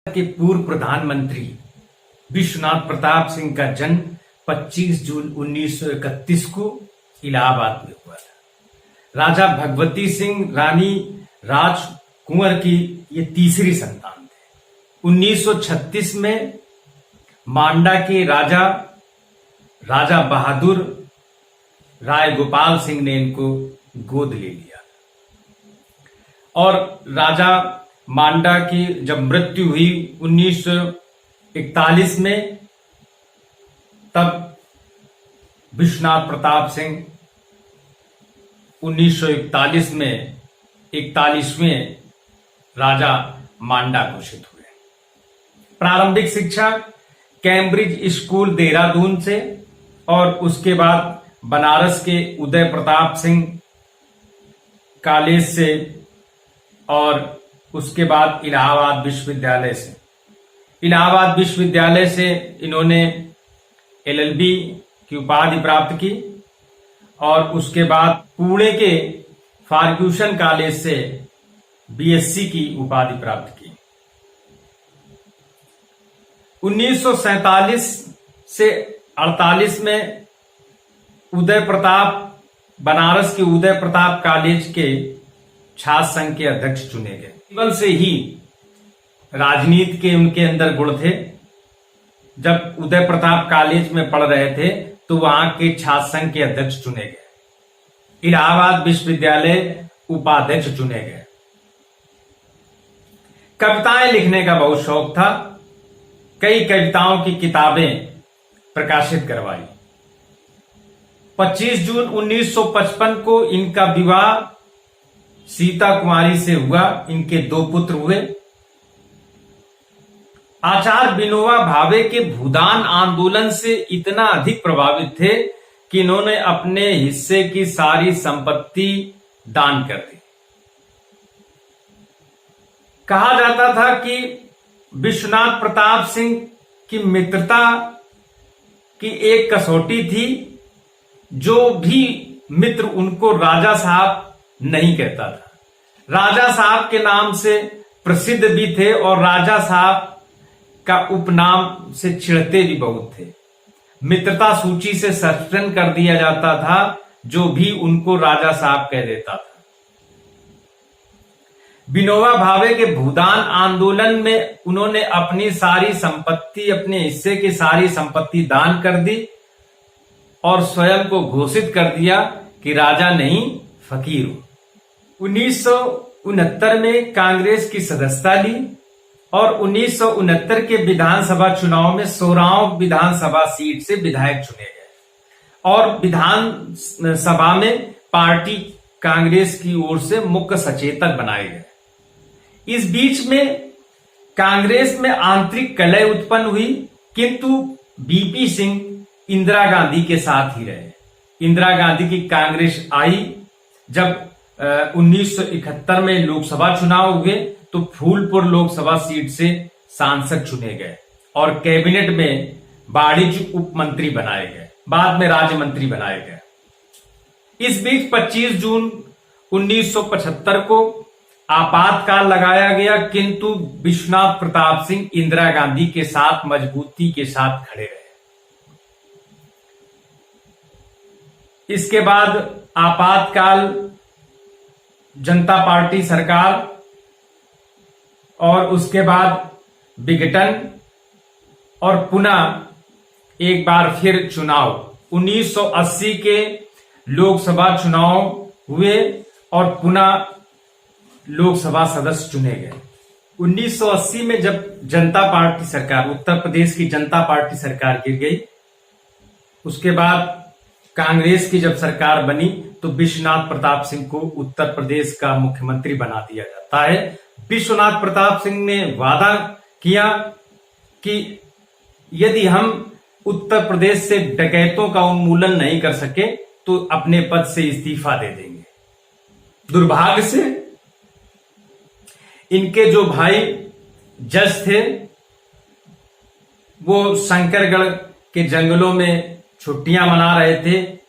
के पूर्व प्रधानमंत्री विश्वनाथ प्रताप सिंह का जन्म 25 जून 1931 को इलाहाबाद में हुआ था। राजा भगवती सिंह रानी राजकुंवर की ये तीसरी संतान थे। 1936 में मांडा के राजा बहादुर राय गोपाल सिंह ने इनको गोद ले लिया और राजा मांडा की जब मृत्यु हुई 1941 में, तब विश्वनाथ प्रताप सिंह 1941 में 41वें राजा मांडा घोषित हुए। प्रारंभिक शिक्षा कैम्ब्रिज स्कूल देहरादून से और उसके बाद बनारस के उदय प्रताप सिंह कॉलेज से और उसके बाद इलाहाबाद विश्वविद्यालय से। इलाहाबाद विश्वविद्यालय से इन्होंने एलएलबी की उपाधि प्राप्त की और उसके बाद पुणे के फर्ग्यूसन कॉलेज से बीएससी की उपाधि प्राप्त की। 1947 से 48 में बनारस के उदय प्रताप कॉलेज के छात्र संघ के अध्यक्ष चुने गए। केवल से ही राजनीति के उनके अंदर गुण थे। जब उदय प्रताप कॉलेज में पढ़ रहे थे तो वहां के छात्र संघ के अध्यक्ष चुने गए। इलाहाबाद विश्वविद्यालय उपाध्यक्ष चुने गए। कविताएं लिखने का बहुत शौक था। कई कविताओं की किताबें प्रकाशित करवाई। 25 जून 1955 को इनका विवाह सीता कुमारी से हुआ। इनके 2 पुत्र हुए। आचार्य विनोबा भावे के भूदान आंदोलन से इतना अधिक प्रभावित थे कि इन्होंने अपने हिस्से की सारी संपत्ति दान कर दी। कहा जाता था कि विश्वनाथ प्रताप सिंह की मित्रता की एक कसौटी थी, जो भी मित्र उनको राजा साहब नहीं कहता था। राजा साहब के नाम से प्रसिद्ध भी थे और राजा साहब का उपनाम से चिढ़ते भी बहुत थे। मित्रता सूची से सस्पेंड कर दिया जाता था जो भी उनको राजा साहब कह देता था। विनोबा भावे के भूदान आंदोलन में उन्होंने अपनी सारी संपत्ति, अपने हिस्से की सारी संपत्ति दान कर दी और स्वयं को घोषित कर दिया कि राजा नहीं फकीर हूं। 1969 में कांग्रेस की सदस्यता ली और 1969 के विधानसभा चुनाव में 16 विधानसभा सीट से विधायक चुने गए और विधानसभा में पार्टी कांग्रेस की ओर से मुख्य सचेतक बनाए गए। इस बीच में कांग्रेस में आंतरिक कलह उत्पन्न हुई, किंतु बीपी सिंह इंदिरा गांधी के साथ ही रहे। इंदिरा गांधी की कांग्रेस आई। जब 1971 में लोकसभा चुनाव हुए तो फूलपुर लोकसभा सीट से सांसद चुने गए और कैबिनेट में वाणिज्य उप मंत्री बनाए गए, बाद में राज्य मंत्री बनाए गए। इस बीच 25 जून 1975 को आपातकाल लगाया गया, किंतु विश्वनाथ प्रताप सिंह इंदिरा गांधी के साथ मजबूती के साथ खड़े रहे। इसके बाद आपातकाल, जनता पार्टी सरकार और उसके बाद विघटन और पुनः एक बार फिर चुनाव। 1980 के लोकसभा चुनाव हुए और पुनः लोकसभा सदस्य चुने गए। 1980 में जब जनता पार्टी सरकार, उत्तर प्रदेश की जनता पार्टी सरकार गिर गई, उसके बाद कांग्रेस की जब सरकार बनी तो विश्वनाथ प्रताप सिंह को उत्तर प्रदेश का मुख्यमंत्री बना दिया जाता है। विश्वनाथ प्रताप सिंह ने वादा किया कि यदि हम उत्तर प्रदेश से डकैतों का उन्मूलन नहीं कर सके तो अपने पद से इस्तीफा दे देंगे। दुर्भाग्य से इनके जो भाई जज थे वो शंकरगढ़ के जंगलों में छुट्टियां मना रहे थे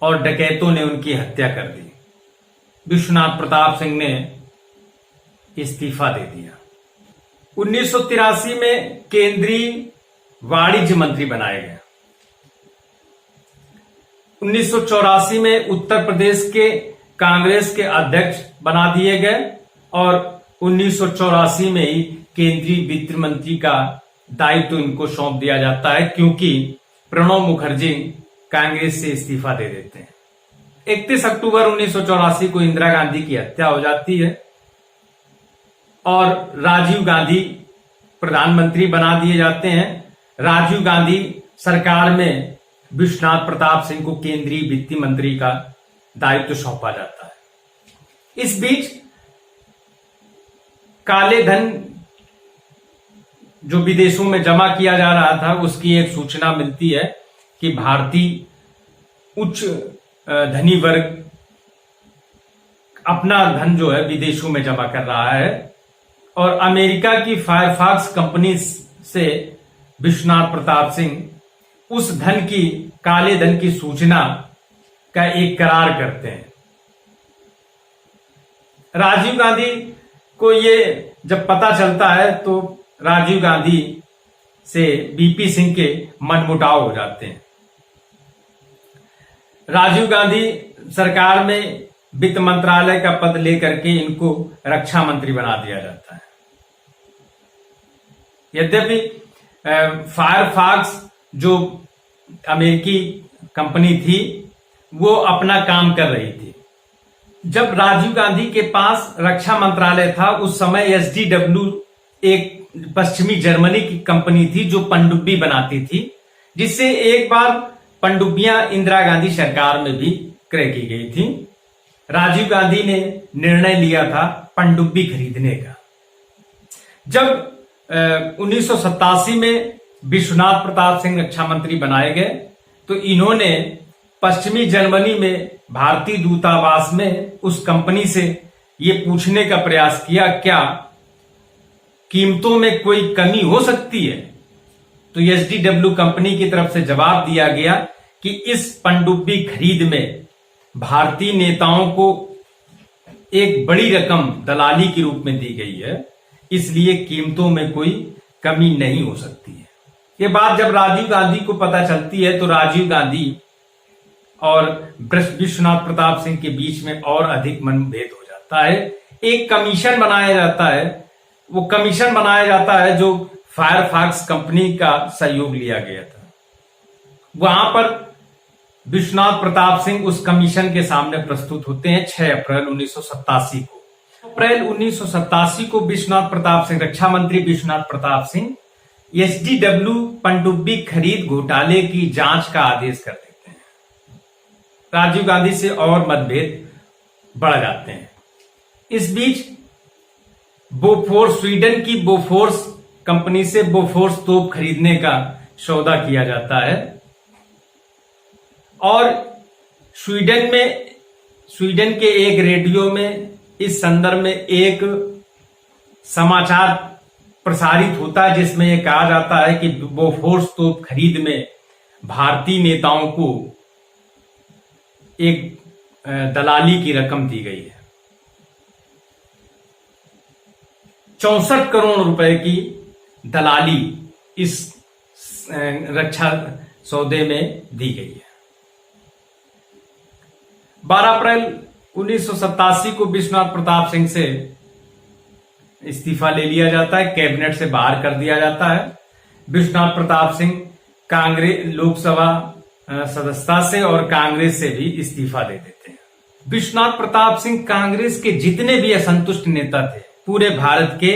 और डकैतों ने उनकी हत्या कर दी। विश्वनाथ प्रताप सिंह ने इस्तीफा दे दिया। 1983 में केंद्रीय वाणिज्य मंत्री बनाए गए। 1984 में उत्तर प्रदेश के कांग्रेस के अध्यक्ष बना दिए गए और 1984 में ही केंद्रीय वित्त मंत्री का दायित्व इनको सौंप दिया जाता है, क्योंकि प्रणब मुखर्जी कांग्रेस से इस्तीफा दे देते हैं। 31 अक्टूबर 1984 को इंदिरा गांधी की हत्या हो जाती है और राजीव गांधी प्रधानमंत्री बना दिए जाते हैं। राजीव गांधी सरकार में विश्वनाथ प्रताप सिंह को केंद्रीय वित्त मंत्री का दायित्व सौंपा जाता है। इस बीच काले धन जो विदेशों में जमा किया जा रहा था, उसकी एक सूचना मिलती है कि भारतीय उच्च धनी वर्ग अपना धन जो है विदेशों में जमा कर रहा है और अमेरिका की फायरफॉक्स कंपनी से विश्वनाथ प्रताप सिंह उस धन की, काले धन की सूचना का एक करार करते हैं। राजीव गांधी को ये जब पता चलता है तो राजीव गांधी से बीपी सिंह के मनमुटाव हो जाते हैं। राजीव गांधी सरकार में वित्त मंत्रालय का पद लेकर के इनको रक्षा मंत्री बना दिया जाता है। यद्यपि फायरफॉक्स जो अमेरिकी कंपनी थी वो अपना काम कर रही थी। जब राजीव गांधी के पास रक्षा मंत्रालय था, उस समय एसडीडब्ल्यू एक पश्चिमी जर्मनी की कंपनी थी जो पनडुब्बी बनाती थी, जिससे एक बार पनडुब्बियां इंदिरा गांधी सरकार में भी क्रय की गई थी। राजीव गांधी ने निर्णय लिया था पनडुब्बी खरीदने का। जब 1987 में विश्वनाथ प्रताप सिंह रक्षा मंत्री बनाए गए तो इन्होंने पश्चिमी जर्मनी में भारतीय दूतावास में उस कंपनी से ये पूछने का प्रयास किया, क्या कीमतों में कोई कमी हो सकती है? तो एसडीडब्ल्यू कंपनी की तरफ से जवाब दिया गया कि इस पनडुब्बी खरीद में भारतीय नेताओं को एक बड़ी रकम दलाली के रूप में दी गई है, इसलिए कीमतों में कोई कमी नहीं हो सकती है। ये बात जब राजीव गांधी को पता चलती है तो राजीव गांधी और विश्वनाथ प्रताप सिंह के बीच में और अधिक मनभेद हो जाता है। एक कमीशन बनाया जाता है, वो कमीशन बनाया जाता है जो फायरफॉक्स कंपनी का सहयोग लिया गया था। वहां पर विश्वनाथ प्रताप सिंह उस कमीशन के सामने प्रस्तुत होते हैं 6 अप्रैल 1987 को। अप्रैल 1987 को विश्वनाथ प्रताप सिंह, रक्षा मंत्री विश्वनाथ प्रताप सिंह एसडीडब्ल्यू पनडुब्बी खरीद घोटाले की जांच का आदेश कर देते हैं। राजीव गांधी से और मतभेद बढ़ जाते हैं। इस बीच बोफोर्स, स्वीडन की बोफोर्स कंपनी से बोफोर्स तोप खरीदने का सौदा किया जाता है और स्वीडन के एक रेडियो में इस संदर्भ में एक समाचार प्रसारित होता है जिसमें यह कहा जाता है कि बोफोर्स तोप खरीद में भारतीय नेताओं को एक दलाली की रकम दी गई है। 64 करोड़ रुपए की दलाली इस रक्षा सौदे में दी गई है। 12 अप्रैल 1987 को विश्वनाथ प्रताप सिंह से इस्तीफा ले लिया जाता है, कैबिनेट से बाहर कर दिया जाता है। विश्वनाथ प्रताप सिंह कांग्रेस लोकसभा सदस्यता से और कांग्रेस से भी इस्तीफा दे देते हैं। विश्वनाथ प्रताप सिंह कांग्रेस के जितने भी असंतुष्ट नेता थे पूरे भारत के,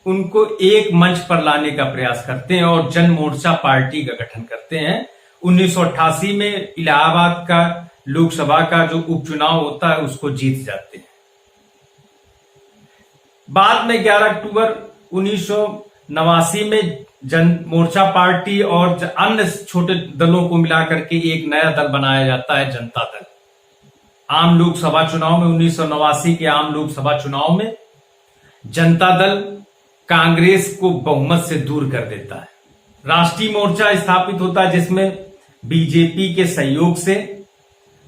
उनको एक मंच पर लाने का प्रयास करते हैं और जन मोर्चा पार्टी का गठन करते हैं। 1988 में इलाहाबाद का लोकसभा का जो उपचुनाव होता है उसको जीत जाते हैं। बाद में 11 अक्टूबर 1989 में जन मोर्चा पार्टी और अन्य छोटे दलों को मिलाकर के एक नया दल बनाया जाता है, जनता दल। आम लोकसभा चुनाव में 1989 के आम लोकसभा चुनाव में जनता दल कांग्रेस को बहुमत से दूर कर देता है। राष्ट्रीय मोर्चा स्थापित होता है जिसमें बीजेपी के सहयोग से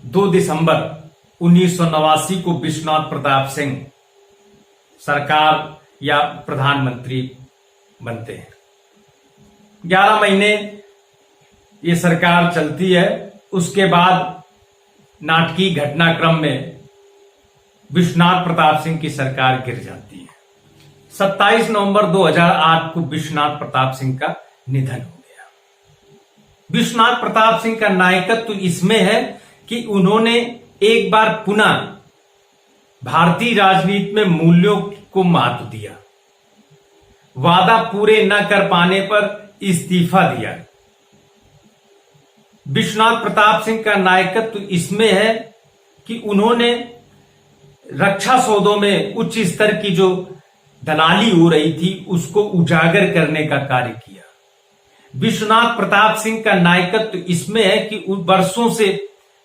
2 दिसंबर 1989 को विश्वनाथ प्रताप सिंह सरकार या प्रधानमंत्री बनते हैं। 11 महीने ये सरकार चलती है। उसके बाद नाटकीय घटनाक्रम में विश्वनाथ प्रताप सिंह की सरकार गिर जाती है। 27 नवंबर 2008 को विश्वनाथ प्रताप सिंह का निधन हो गया। विश्वनाथ प्रताप सिंह का नायकत्व इसमें है कि उन्होंने एक बार पुनः भारतीय राजनीति में मूल्यों को महत्व दिया, वादा पूरे न कर पाने पर इस्तीफा दिया। विश्वनाथ प्रताप सिंह का नायकत्व इसमें है कि उन्होंने रक्षा सौदों में उच्च स्तर की जो दलाली हो रही थी उसको उजागर करने का कार्य किया। विश्वनाथ प्रताप सिंह का नायकत्व इसमें है कि उन वर्षों से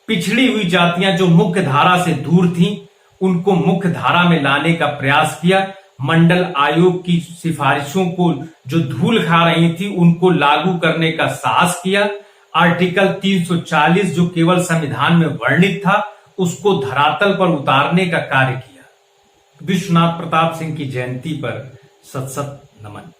पिछड़ी हुई जातियां जो मुख्य धारा से दूर थीं, उनको मुख्य धारा में लाने का प्रयास किया। मंडल आयोग की सिफारिशों को जो धूल खा रही थी उनको लागू करने का साहस किया। आर्टिकल 340 जो केवल संविधान में वर्णित था उसको धरातल पर उतारने का कार्य किया। विश्वनाथ प्रताप सिंह की जयंती पर सत सत नमन।